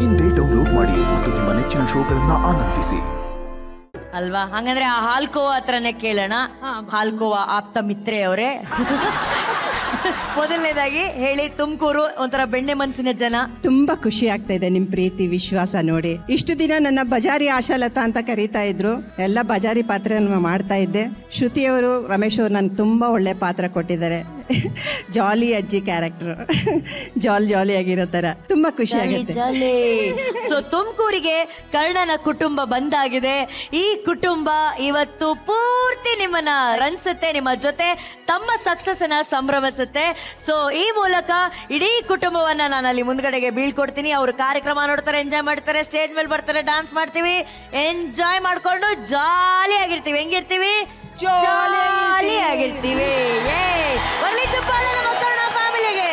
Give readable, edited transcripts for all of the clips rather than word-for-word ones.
ಇಂದೇ ಡೌನ್ಲೋಡ್ ಮಾಡಿ ಮತ್ತು ನಿಮ್ಮ ನೆಚ್ಚಿನ ಶೋಗಳನ್ನ ಆನಂದಿಸಿ. ಅಲ್ವಾ? ಹಂಗಂದ್ರೆ ಆ ಹಾಲ್ಕೋವಾ ಹತ್ರನೇ ಕೇಳೋಣ. ಹಾಲ್ಕೋವಾ ಆಪ್ತ ಮಿತ್ರೆ ಅವರೇ, ಮೊದಲನೇದಾಗಿ ಹೇಳಿ, ತುಮಕೂರು ಒಂಥರ ಬೆಣ್ಣೆ ಮನಸ್ಸಿನ ಜನ. ತುಂಬಾ ಖುಷಿ ಆಗ್ತಾ ಇದೆ ನಿಮ್ ಪ್ರೀತಿ ವಿಶ್ವಾಸ ನೋಡಿ. ಇಷ್ಟು ದಿನ ನನ್ನ ಬಜಾರಿ ಆಶಾಲತಾ ಅಂತ ಕರೀತಾ ಇದ್ರು, ಎಲ್ಲ ಬಜಾರಿ ಪಾತ್ರ ಮಾಡ್ತಾ ಇದ್ದೆ. ಶ್ರುತಿಯವರು, ರಮೇಶ್ ಅವರು ನನ್ಗೆ ತುಂಬಾ ಒಳ್ಳೆ ಪಾತ್ರ ಕೊಟ್ಟಿದ್ದಾರೆ. ಜಾಲಿ ಅಜ್ಜಿ ಕ್ಯಾರೆಕ್ಟರ್, ಜಾಲಿ ಆಗಿರೋ ತರ ತುಂಬಾ ಖುಷಿ ಆಗುತ್ತೆ. ಸೊ ತುಮಕೂರಿಗೆ ಕರ್ಣನ ಕುಟುಂಬ ಬಂದಾಗಿದೆ. ಈ ಕುಟುಂಬ ಇವತ್ತು ಪೂರ್ತಿ ನಿಮ್ಮನ್ನ ರಂಜಿಸುತ್ತೆ, ನಿಮ್ಮ ಜೊತೆ ತಮ್ಮ ಸಕ್ಸಸ್ ಅನ್ನ ಸಂಭ್ರಮಿಸುತ್ತೆ. ಸೊ ಈ ಮೂಲಕ ಇಡೀ ಕುಟುಂಬವನ್ನ ನಾನು ಅಲ್ಲಿ ಮುಂದ್ಗಡೆಗೆ ಬೀಳ್ಕೊಡ್ತೀನಿ. ಅವರು ಕಾರ್ಯಕ್ರಮ ನೋಡ್ತಾರೆ, ಎಂಜಾಯ್ ಮಾಡ್ತಾರೆ, ಸ್ಟೇಜ್ ಮೇಲೆ ಬರ್ತಾರೆ, ಡಾನ್ಸ್ ಮಾಡ್ತೀವಿ, ಎಂಜಾಯ್ ಮಾಡ್ಕೊಂಡು ಜಾಲಿ ಆಗಿರ್ತೀವಿ. ಹೆಂಗಿರ್ತೀವಿ? ಜಾಲಿ ಆಗಿರ್ತೀವಿ. ಒಳ್ಳೆ ಚಪ್ಪಾಳೆ ನಮ್ಮ ಕರ್ಣ ಫ್ಯಾಮಿಲಿಗೆ.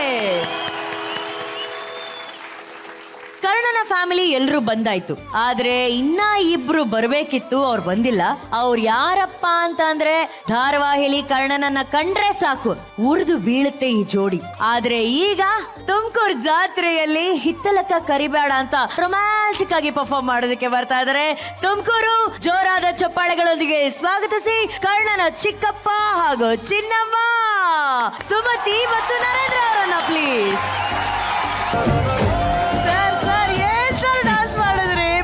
ಕರ್ಣನ ಫ್ಯಾಮಿಲಿ ಎಲ್ರು ಬಂದಾಯ್ತು, ಆದ್ರೆ ಇನ್ನ ಇಬ್ರು ಬರ್ಬೇಕಿತ್ತು, ಅವ್ರು ಬಂದಿಲ್ಲ. ಅವ್ರು ಯಾರಪ್ಪ ಅಂತ ಅಂದ್ರೆ, ಧಾರಾವಾಹಿಲಿ ಕರ್ಣನನ್ನ ಕಂಡ್ರೆ ಸಾಕು ಉರ್ದು ಬೀಳುತ್ತೆ ಈ ಜೋಡಿ. ಆದ್ರೆ ಈಗ ತುಮಕೂರು ಜಾತ್ರೆಯಲ್ಲಿ ಹಿತ್ತಲಕ್ಕ ಕರಿಬೇಡ ಅಂತ ರೊಮ್ಯಾಂಟಿಕ್ ಆಗಿ ಪರ್ಫಾರ್ಮ್ ಮಾಡೋದಕ್ಕೆ ಬರ್ತಾ ಇದಾರೆ. ತುಮಕೂರು ಜೋರಾದ ಚಪ್ಪಾಳೆಗಳೊಂದಿಗೆ ಸ್ವಾಗತಿಸಿ ಕರ್ಣನ ಚಿಕ್ಕಪ್ಪ ಹಾಗೂ ಚಿನ್ನಮ್ಮ, ಸುಮತಿ ಮತ್ತು ನರೇಂದ್ರ ಅವರನ್ನ ಪ್ಲೀಸ್.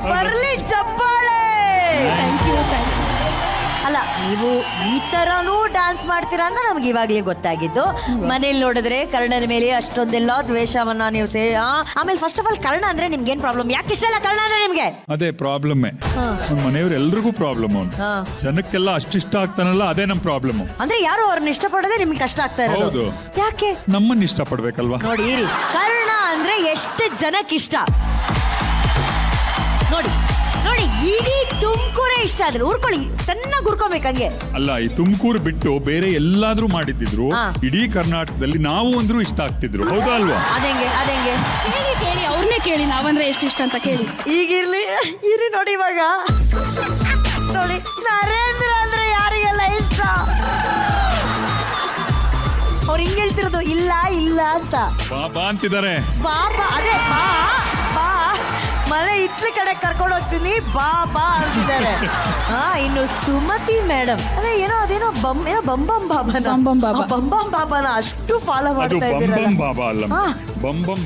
ಬರ್ಲಿ ಚಪ್ಪಾಳೆ. ಅಲ್ಲ, ನೀವು ಈ ತರನೂ ಡ್ಯಾನ್ಸ್ ಮಾಡ್ತೀರಾ ಅಂತ ನಮ್ಗೆ ಇವಾಗ್ಲೇ ಗೊತ್ತಾಗಿದ್ದು. ಮನೇಲಿ ನೋಡಿದ್ರೆ ಕರ್ಣನ ಮೇಲೆ ಅಷ್ಟೊಂದೆಲ್ಲ ದ್ವೇಷವನ್ನ ನೀವು ಆಮೇಲೆ ಫಸ್ಟ್ ಆಫ್ ಆಲ್ ಕರ್ಣ ಅಂದ್ರೆ ನಿಮ್ಗೆ ಏನ್ ಪ್ರಾಬ್ಲಮ್? ಯಾಕೆ ಇಷ್ಟ ಇಲ್ಲ ಕರ್ಣ ಅಂದ್ರೆ ನಿಮ್ಗೆ? ಅದೇ ಪ್ರಾಬ್ಲಮ್. ಮನೆಯವ್ರು ಎಲ್ರಿಗೂ ಪ್ರಾಬ್ಲಮ್. ಜನಕ್ಕೆಲ್ಲ ಅಷ್ಟಿಷ್ಟ ಆಗ್ತಾನಲ್ಲ, ಅದೇ ನಮ್ ಪ್ರಾಬ್ಲಮ್. ಅಂದ್ರೆ ಯಾರು ಅವ್ರನ್ನ ಇಷ್ಟಪಡೋದೇ ನಿಮ್ಗೆ ಕಷ್ಟ ಆಗ್ತಾ ಇರೋದು. ಯಾಕೆ? ನಮ್ಮನ್ನ ಇಷ್ಟ ಪಡ್ಬೇಕಲ್ವಾ? ನೋಡಿ ಕರ್ಣ ಅಂದ್ರೆ ಎಷ್ಟು ಜನಕ್ಕಿಷ್ಟ ನೋಡಿ ನೋಡಿ, ಇಡೀ ತುಮಕೂರೇ ಇಷ್ಟ ಆದ್ರೆ ಉರ್ಕೊಳ್ಳಿ, ಚೆನ್ನಾಗಿ ಉರ್ಕೋಬೇಕು ಹಂಗೆ. ಅಲ್ಲ, ಈ ತುಮಕೂರು ಬಿಟ್ಟು ಬೇರೆ ಎಲ್ಲಾದ್ರೂ ಮಾಡಿದ್ರು ಇಡೀ ಕರ್ನಾಟಕದಲ್ಲಿ ನಾವು ಅಂದ್ರೂ ಇಷ್ಟ ಆಗ್ತಿದ್ರು, ಹೌದಾ ಅಲ್ವಾ? ಅದೇಂಗೆ ಕೇಳಿ ಅವ್ರನ್ನೇ ಕೇಳಿ, ನಾವಂದ್ರೆ ಎಷ್ಟು ಇಷ್ಟ ಅಂತ ಕೇಳಿ. ಈಗಿರ್ಲಿ ಇರಿ ನೋಡಿ, ಇವಾಗ ನೋಡಿ ನರೇಂದ್ರ ಅಂದ್ರೆ ಯಾರಿಗೆಲ್ಲ ಇಷ್ಟ. ಅವ್ರು ಹಿಂಗ್ ಹೇಳ್ತಿರೋದು ಇಲ್ಲ ಇಲ್ಲ ಅಂತ. ಬಾ ಅಂತಿದ್ದಾರೆ. ಬಾಬಾ, ಅದೇ ಬಾ ಬಾ, ಮನೆ ಇತ್ಲ ಕಡೆ ಕರ್ಕೊಂಡು ಹೋಗ್ತೀನಿ, ಬಾ ಬಾ ಅಂತಿದ್ದಾರೆ. ಇನ್ನು ಸುಮತಿ ಮೇಡಮ್ ಅದೇ ಏನೋ ಅದೇನೋ ಬಂಬಂ ಬಾಬಾನ ಅಷ್ಟು ಫಾಲೋ ಮಾಡ್ತಾ ಇದ್ದೀರಲ್ಲ. ಬಂಬಂ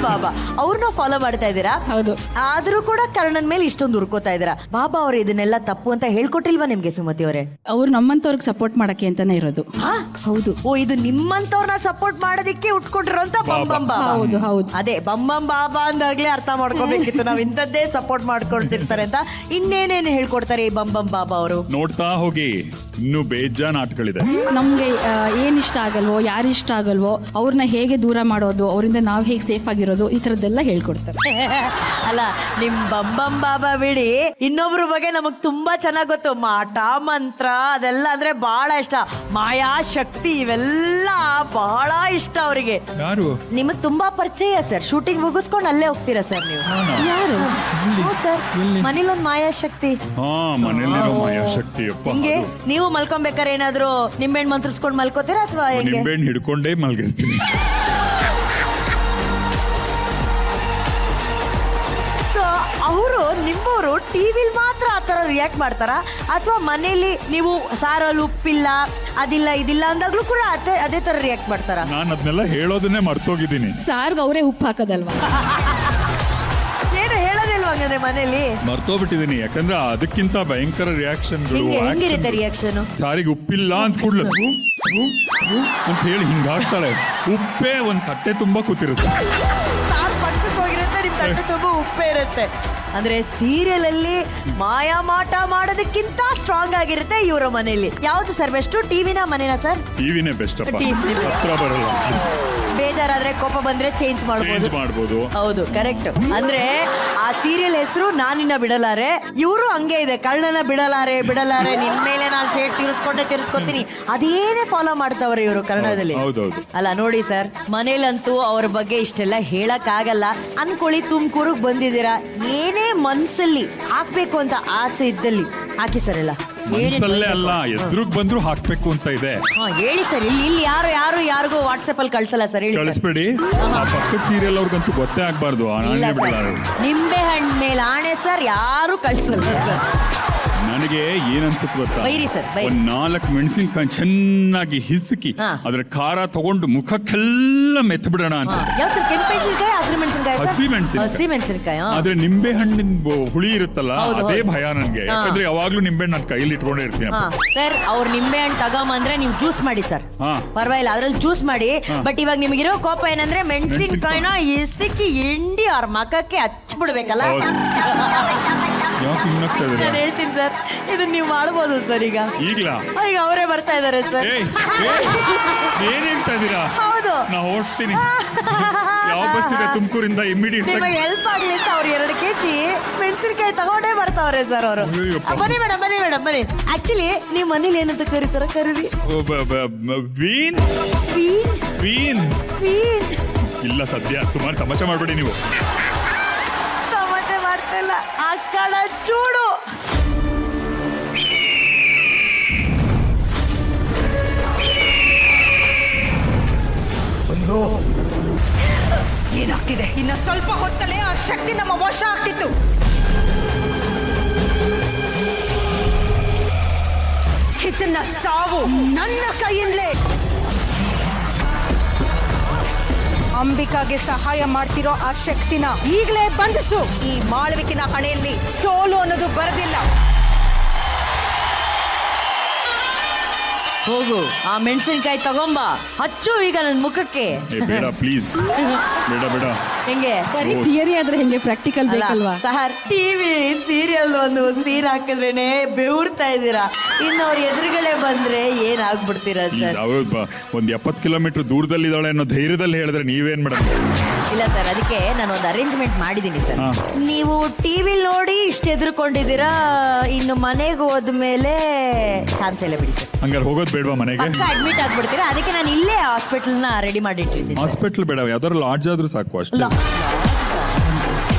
ಬಾಬಾ ಅವ್ರನ್ನ ಫಾಲೋ ಮಾಡ್ತಾ ಇದ್ದೀರಾ? ಹೌದು. ಆದ್ರೂ ಕೂಡ ಕರ್ಣನ್ ಮೇಲೆ ಇಷ್ಟೊಂದು ಉರ್ಕೋತಾ ಇದ್ದೀರಾ. ಬಾಬಾ ಅವ್ರು ಇದನ್ನೆಲ್ಲ ತಪ್ಪು ಅಂತ ಹೇಳ್ಕೊಟ್ಟಿಲ್ವಾ ನಿಮ್ಗೆ ಸುಮತಿ ಅವರೇ? ಅವ್ರು ನಮ್ಮಂತವ್ರಿಗೆ ಸಪೋರ್ಟ್ ಮಾಡಕ್ಕೆ ಅಂತಾನೆ ಇರೋದು. ಹೌದು. ಓ, ಇದು ನಿಮ್ಮಂತವ್ರನ್ನ ಸಪೋರ್ಟ್ ಮಾಡೋದಿಕ್ಕೆ ಉಟ್ಕೊಂಡಿರೋಂತ ಬಂಬಂ ಬಾಬಾ. ಹೌದು ಹೌದು. ಅದೇ ಬಂಬಂ ಬಾಬಾ ಅಂದಾಗ್ಲೇ ಅರ್ಥ ಮಾಡ್ಕೋಬೇಕಿತ್ತು ನಾವ್ ಇಂಥದ್ದೇ ಸಪೋರ್ಟ್ ಮಾಡ್ಕೊಳ್ತಿರ್ತಾರೆ ಅಂತ. ಇನ್ನೇನೇನು ಹೇಳ್ಕೊಡ್ತಾರೆ ಈ ಬಂಬಂ ಬಾಬಾ ಅವರು? ನೋಡ್ತಾ ಹೋಗಿ, ಇನ್ನು ಬೇಜಾನ್ ಆಟಗಳಿದೆ. ನಮ್ಗೆ ಏನ್ ಇಷ್ಟ ಆಗಲ್ವೋ, ಯಾರು ಇಷ್ಟ ಆಗಲ್ವೋ ಅವ್ರನ್ನ ಹೇಗೆ ದೂರ ಮಾಡೋದು, ಅವರಿಂದ ನಾವ್ ಹೇಗೆ ಸೇಫ್ ಆಗಿರೋದು, ಈ ತರದ್ದೆಲ್ಲ ಹೇಳ್ಕೊಡ್ತಾರೆ. ಅಲ್ಲ, ನಿಮ್ ಬಂಬಂ ಬಾಬಾ ಬಿಡಿ, ಇನ್ನೊಬ್ರ ಬಗ್ಗೆ ನಮಗ್ ತುಂಬಾ ಚೆನ್ನಾಗ್ ಗೊತ್ತು. ಮಾಟ ಮಂತ್ರ ಅದೆಲ್ಲ ಅಂದ್ರೆ ಬಹಳ ಇಷ್ಟ. ಮಾಯಾ ಶಕ್ತಿ ಇವೆಲ್ಲ ಬಹಳ ಇಷ್ಟ ಅವರಿಗೆ. ಯಾರು? ನಿಮಗ್ ತುಂಬಾ ಪರಿಚಯ ಸರ್. ಶೂಟಿಂಗ್ ಮುಗಿಸ್ಕೊಂಡು ಅಲ್ಲೇ ಹೋಗ್ತೀರಾ ಸರ್ ನೀವು? ಯಾರು ಸರ್? ಮನೇಲೊಂದ್ ಮಾಯಾ ಶಕ್ತಿ. ಮನೇಲಿ ಮಾಯಾ ಶಕ್ತಿ. ಹಿಂಗೆ ನೀವು ಮಲ್ಕೊಬೇಕಾರೆ ಏನಾದ್ರು ನಿಂಬೆಹಣ್ಣು ಮಂತ್ರಿಸ್ಕೊಂಡು ಮಲ್ಕೋತೀರಾ ಅಥವಾ ನಿಂಬೆಹಣ್ಣು ಹಿಡ್ಕೊಂಡೇ ಮಲ್ಗಿರ್ತೀನಿ. ಸೊ ಅವರು ನಿಮ್ಮವರು ಟಿವಿಲ್ ಮಾತ್ರ ಆ ತರ ರಿಯಾಕ್ಟ್ ಮಾಡ್ತಾರಾ, ಅಥವಾ ಮನೇಲಿ ನೀವು ಸಾರಲ್ಲಿ ಉಪ್ಪಿಲ್ಲ ಅದಿಲ್ಲ ಇದಿಲ್ಲ ಅಂದಾಗ್ಲೂ ಕೂಡ ಅದೇ ತರ ರಿಯಾಕ್ಟ್ ಮಾಡ್ತಾರಾ? ನಾನು ಅದನ್ನೆಲ್ಲ ಹೇಳೋದನ್ನೇ ಮರ್ತೋಗಿದ್ದೀನಿ. ಸಾರ್ಗ್ ಅವರೇ ಉಪ್ಪು ಹಾಕೋದಲ್ವಾ? ಏನು ಹೇಳೋದಿಲ್ವ ಹಂಗಂದ್ರೆ ಮನೇಲಿ? ಮರ್ತೋಗ್ಬಿಟ್ಟಿದೀನಿ, ಯಾಕಂದ್ರೆ ಅದಕ್ಕಿಂತ ಭಯಂಕರ ರಿಯಾಕ್ಷನ್. ಹೆಂಗಿರುತ್ತೆ ರಿಯಾಕ್ಷನ್? ಸಾರಿಗೆ ಉಪ್ಪಿಲ್ಲ ಅಂತ ಕೂಡ್ಲ ಅಂತ ಹೇಳಿ ಹಿಂಗಾಗ್ತಾಳೆ. ಉಪ್ಪೇ ಒಂದ್ ತಟ್ಟೆ ತುಂಬಾ ಕೂತಿರುತ್ತೆ. ಸಾರ್ ಪಕ್ಷಕ್ಕೆ ಹೋಗಿರುತ್ತೆ, ನಿಮ್ ತಟ್ಟೆ ತುಂಬಾ ಉಪ್ಪೇ ಇರುತ್ತೆ. ಅಂದ್ರೆ ಸೀರಿಯಲ್ ಅಲ್ಲಿ ಮಾಯಾ ಮಾಟ ಮಾಡೋದಕ್ಕಿಂತ ಸ್ಟ್ರಾಂಗ್ ಆಗಿರುತ್ತೆ ಇವರ ಮನೆಯಲ್ಲಿ. ಯಾವ್ದು ಸರ್ ಬೆಸ್ಟ್, ಟಿವಿನ ಮನೇನ ಸರ್? ಟಿವಿನೇ ಬೆಸ್ಟ್. ಹತ್ರ ಬರಲ್ಲ. ಬೇಜಾರಾದ್ರೆ ಕೋಪ ಬಂದ್ರೆ ಚೇಂಜ್ ಮಾಡ್ಬೋದು. ಹೌದು, ಕರೆಕ್ಟ್. ಅಂದ್ರೆ ಆ ಸೀರಿಯಲ್ ಹೆಸರು ನಾನಿನ್ನ ಬಿಡಲಾರೆ, ಇವರು ಹಂಗೆ ಇದೆ, ಕರ್ಣನ ಬಿಡಲಾರೆ ನಿನ್ ಮೇಲೆ ನಾನು ಸೇಟ್ ತೀರಿಸ್ಕೊತೀನಿ, ಅದೇನೇ ಫಾಲೋ ಮಾಡ್ತಾವ್ರೆ ಇವರು ಕನ್ನಡದಲ್ಲಿ. ಅಲ್ಲ ನೋಡಿ ಸರ್, ಮನೇಲಂತೂ ಅವ್ರ ಬಗ್ಗೆ ಇಷ್ಟೆಲ್ಲ ಹೇಳಕ್ ಆಗಲ್ಲ. ಅನ್ಕೊಳ್ಳಿ ತುಮಕೂರಿಗೆ ಬಂದಿದ್ದೀರಾ, ಏನೇ ಮನ್ಸಲ್ಲಿ ಹಾಕ್ಬೇಕು ಅಂತ ಆಸೆ ಇದ್ದಲ್ಲಿ ಹಾಕಿ ಸರ್ ಎಲ್ಲ. ಮನ್ಸಲ್ಲೇ ಅಲ್ಲ ಎದುರುಗ್ ಬಂದ್ರು ಹಾಕ್ಬೇಕು ಅಂತ ಇದೆ. ಹಾ ಹೇಳಿ ಸರ್. ಇಲ್ಲಿ ಯಾರಿಗೂ ವಾಟ್ಸಪ್ ಅಲ್ಲಿ ಕಳ್ಸಲ್ಲ ಸರ್, ಹೇಳಿ sir. ಕಳಿಸ್ಬೇಡಿ. ಆ ಪಕ್ಕದ ಸೀರಿಯಲ್ ಅವ್ರಿಗಂತೂ ಗೊತ್ತೇ ಆಗ್ಬಾರ್ದು. ಇಲ್ಲ ಸರ್, ನಿಂಬೆ ಹಣ್ಣು ಮೇಲೆ ಆಣೆ ಸರ್, ಯಾರು ಕಳ್ಸಲ್ಲ ಸರ್. ನನಗೆ ಏನನ್ಸುತ್ತೆ ಗೊತ್ತಾ, ಬೈರಿ sir, ಬೈರಿ. ಒಂದ್ 4 ಮೆಣಸಿನ್ಕಾಯಿ ಚೆನ್ನಾಗಿ ಹಿಸುಕಿ ಹಾ. ಅದ್ರ ಖಾರ ತಗೊಂಡು ಮುಖಕ್ಕೆಲ್ಲ ಮೆತ್ ಬಿಡೋಣ ಅಂತ. ಯಾವ ಸರ್, ಕೆಂಪು ಮೆಣಸಿನ್ಕಾಯಿ, ಹಸಿರು ಮೆಣಸಿನ್ಕಾಯಿ? ಹಸಿ ಮೆಣಸಿನ್ಕಾಯಿ. ಆದ್ರೆ ನಿಂಬೆ ಹಣ್ಣಿನ ಹುಳಿ ಇರುತ್ತಲ್ಲ, ಹೌದು, ಅದೇ ಹೌದು. ಭಯ ನನ್ಗೆ. ಹಾ. ಯಾಕಂದ್ರೆ ಯಾವಾಗ್ಲೂ ನಿಂಬೆ ಹಣ್ಣು ನನ್ನ ಕೈಯಲ್ಲಿ ಇಟ್ಕೊಂಡೇ ಇರ್ತೀನಿ. ಸರ್, ಅವ್ರು ನಿಂಬೆ ಹಣ್ಣು ತಗೊಂಬಂದ್ರೆ ನೀವು ಜ್ಯೂಸ್ ಮಾಡಿ ಸರ್, ಹಾ. ಪರವಾಗಿಲ್ಲ, ಅದ್ರಲ್ಲಿ ಜ್ಯೂಸ್ ಮಾಡಿ. ಹಾ. ಬಟ್ ಇವಾಗ ನಿಮಗಿರೋ ಕೋಪ ಏನಂದ್ರೆ ಮೆಣಸಿನ್ಕಾಯಿನ ಎಸಕಿ ಹಿಂಡಿ ಅವ್ರ ಮಖಕ್ಕೆ ಹಚ್ಬಿಡ್ಬೇಕಲ್ಲ. ಹೌದು. ಯಾಕೆ ಹಿಂಗಾಗ್ತಾ ಇದ್ದೀರಾ? ನಾನು ಹೇಳ್ತೀನಿ ಸರ್, ಇದನ್ನ ನೀವು ಮಾಡ್ಬೋದು ಸರ್. ಈಗ ಈಗ್ಲಾ? ಈಗ ಅವರೇ ಬರ್ತಾ ಇದಾರೆ ಸರ್. ಏನ್ ಹೇಳ್ತಾ ಇದ್ದೀರಾ? ಹೌದು. ನಾ ಹೊರಡ್ತೀನಿ. ಯಾವ ಬಸ್ ಇದೆ ತುಮಕೂರಿಂದ ಇಮಿಡಿಯೇಟ್ ನಿಮಗೆ ಹೆಲ್ಪ್ ಆಗ್ಲಿ ಅಂತ ಅವ್ರು 2 kg ಮೆಣಸಿನಕಾಯಿ ತಗೊಂಡೇ ಬರ್ತಾವ್ರೆ ಸರ್ ಅವರು. ಅಯ್ಯಪ್ಪ. ಬನ್ನಿ ಮೇಡಮ್, ಬನ್ನಿ ಮೇಡಮ್, ಬನ್ನಿ. ಆಕ್ಚುಲಿ ನೀವು ಮನೇಲಿ ಏನಂತ ಕರೀತಾರ? ಕರೀರಿ. ವೀನ್ ವೀನ್ ವೀನ್ ವೀನ್. ಇಲ್ಲ ಸದ್ಯ ಸುಮಾರು ತಮಾಷೆ ಮಾಡ್ಬೇಡಿ ನೀವು. ತಮಾಷೆ ಮಾಡ್ತಾ ಇಲ್ಲ, ಆ ಕಡ ಚೂಡು. ಏನಾಗ್ತಿದೆ? ಇನ್ನ ಸ್ವಲ್ಪ ಹೊತ್ತಲ್ಲೇ ಆ ಶಕ್ತಿ ನಮ್ಮ ವಶ ಆಗ್ತಿತ್ತು. ಇದನ್ನ ಸಾವು ನನ್ನ ಕೈಯಲ್ಲೇ. ಅಂಬಿಕಾಗೆ ಸಹಾಯ ಮಾಡ್ತಿರೋ ಆ ಶಕ್ತಿನ ಈಗಲೇ ಬಂಧಿಸು. ಈ ಮಾಳವಿಕಿನ ಹಣೆಯಲ್ಲಿ ಸೋಲು ಅನ್ನೋದು ಬರದಿಲ್ಲ. ಹೋಗು, ಆ ಮೆಣಸಿನಕಾಯಿ ತಗೊಂಬ, ಹಚ್ಚು ಈಗ ನನ್ನ ಮುಖಕ್ಕೆ. ಬೇಡ ಪ್ಲೀಸ್, ಬೇಡ ಬೇಡ. ಹೆಂಗೆ? ಬರೀ ಥಿಯರಿ ಆದ್ರೆ ಹೆಂಗೆ, ಪ್ರಾಕ್ಟಿಕಲ್ ಬೇಕಲ್ವಾ? ಸರ್, ಟಿವಿ ಸೀರಿಯಲ್ ಒಂದು ಸೀನ್ ಹಾಕಿದ್ರೇನೆ ಬೆವರ್ತಾ ಇದ್ದೀರಾ, ಇನ್ನು ಅವ್ರ ಎದುರುಗಡೆ ಬಂದ್ರೆ ಏನಾಗ್ಬಿಡ್ತೀರಾ ಸರ್? ಒಂದ್ 70 ಕಿಲೋಮೀಟರ್ ದೂರದಲ್ಲಿದ್ದಾಳೆ ಅನ್ನೋ ಧೈರ್ಯದಲ್ಲಿ ಹೇಳಿದ್ರೆ ನೀವೇನ್ ಮೇಡಮ್? ಇಲ್ಲ ಸರ್, ಅದಕ್ಕೆ ನಾನು ಒಂದು ಅರೇಂಜ್ಮೆಂಟ್ ಮಾಡಿದ್ದೀನಿ ಸರ್. ಹಾ. ನೀವು ಟಿವಿ ನೋಡಿ ಇಷ್ಟು ಎದುರ್ಕೊಂಡಿದ್ದೀರಾ, ಇನ್ನು ಮನೆಗೆ ಹೋದ್ಮೇಲೆ ಚಾನ್ಸ್ ಇಲ್ಲ ಬಿಡಿ ಸರ್. ಹಂಗಾರೆ ಹೋಗೋದು ಬೇಡವಾ ಮನೆಗೆ? ಪಕ್ಕ ಅಡ್ಮಿಟ್ ಆಗ್ಬಿಡ್ತೀರಾ, ಅದಕ್ಕೆ ನಾನು ಇಲ್ಲೇ ಹಾಸ್ಪಿಟಲ್ನ ರೆಡಿ ಮಾಡಿಟ್ಟಿದ್ದೀನಿ. ಹಾಸ್ಪಿಟಲ್ ಬೇಡ, ಯಾವ್ದಾದ್ರು ಲಾಡ್ಜ್ ಆದ್ರೂ ಸಾಕು ಅಷ್ಟೇ.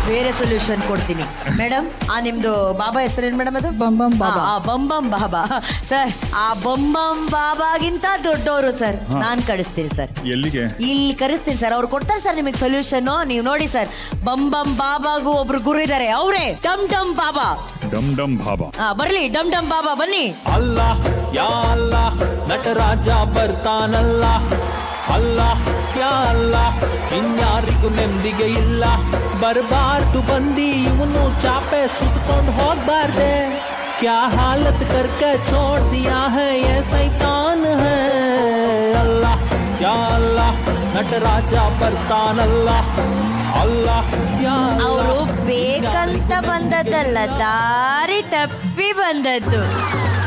ಬೇರೆ ಸೊಲ್ಯೂಷನ್ ಕೊಡ್ತೀನಿ ಮೇಡಮ್. ನಿಮ್ದು ಬಾಬಾ ಹೆಸರೇನು ಮೇಡಮ್? ಅದು ಬಂಬಂ ಬಾಬಾ. ಬಂಬಂ ಬಾಬಾ ಸರ್. ಆ ಬಂಬಂ ಬಾಬಾಗಿಂತ ದೊಡ್ಡವರು ಸರ್, ನಾನ್ ಕಳಿಸ್ತೀನಿ ಸರ್. ಎಲ್ಲಿಗೆ? ಇಲ್ಲಿ ಕರೆಸ್ತೀನಿ ಸರ್, ಅವ್ರು ಕೊಡ್ತಾರೆ ಸರ್ ನಿಮಗೆ ಸೊಲ್ಯೂಷನ್. ನೀವು ನೋಡಿ ಸರ್, ಬಂಬಂ ಬಾಬಾಗೂ ಒಬ್ರು ಗುರು ಇದಾರೆ, ಅವರೇ ಡಮ್ ಡಮ್ ಬಾಬಾ. ಡಮ್ ಡಮ್ ಬಾಬಾ. ಬರ್ಲಿ, ಡಮ್ ಡಮ್ ಬಾಬಾ ಬನ್ನಿ. ಅಲ್ಲಾಹ್ ಯಾ ಅಲ್ಲಾಹ್ ನಟರಾಜ ಬರ್ತಾನಲ್ಲ. ಅಲ್ಲಾಹ್ ಯಾ ಅಲ್ಲಾಹ್ ಇನ್ಯಾರಿಗೂ ನೆಮ್ಮದಿಗೆ ಇಲ್ಲ. ಬರಬಾರ್ದು ಬಂದಿ ಇವನು ಚಾಪೆ ಸುತ್ಕೊಂಡು ಹೋಗ್ಬಾರ್ದೆ. क्या हालत करके छोड़ दिया है ये शैतान है. अल्लाह या अल्लाह नटराज ಬರ್ತಾನ ಅಲ್ಲಾಹ್. ಅಲ್ಲಾಹ್ ಯಾ ಅವರು ಬೇಕಂತ ಬಂದದ್ದಲ್ಲ, ದಾರಿ ತಪ್ಪಿ ಬಂದದ್ದು.